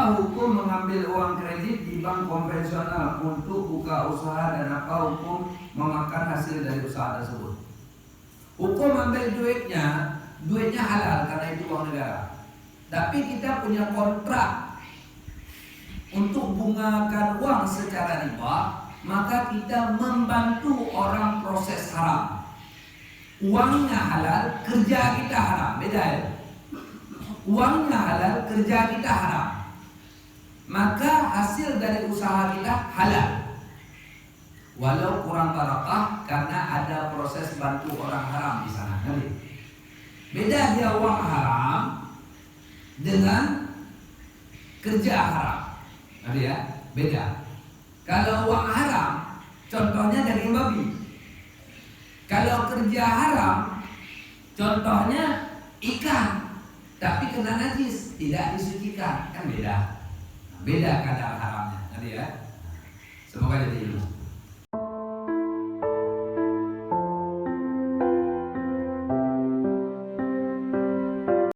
apa hukum mengambil uang kredit di bank konvensional untuk buka usaha dan apa hukum memakan hasil dari usaha tersebut? Hukum ambil duitnya halal karena itu uang negara. Tapi kita punya kontrak untuk bungakan uang secara riba, maka kita membantu orang proses haram. Uangnya halal, kerja kita haram, beda ya. Uangnya halal, kerja kita haram, maka hasil dari usaha kita halal, walau kurang barakah karena ada proses bantu orang haram di sana. Beda dia uang haram dengan kerja haram. Nanti ya, beda. Kalau uang haram, contohnya daging babi. Kalau kerja haram, contohnya ikan. Tapi kena najis, tidak disucikan, kan beda. Beda kadar haramnya, nanti ya. Semoga jadi ilmu.